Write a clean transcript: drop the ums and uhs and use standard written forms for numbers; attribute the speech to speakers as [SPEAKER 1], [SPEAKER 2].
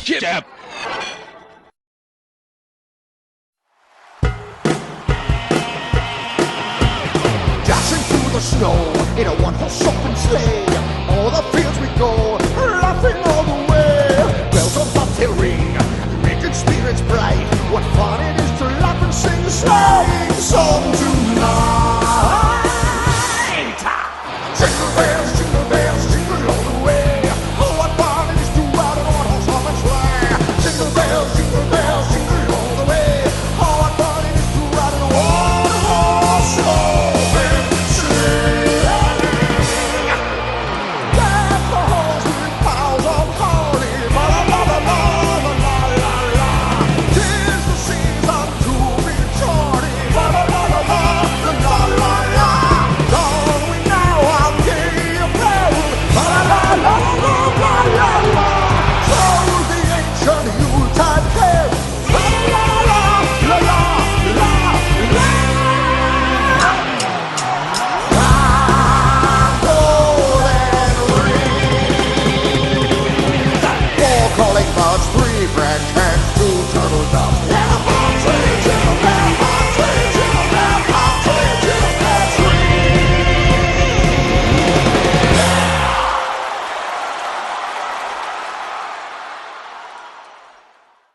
[SPEAKER 1] Jab.
[SPEAKER 2] Dashing through the snow in a one-horse open sleigh. All the fields we go, laughing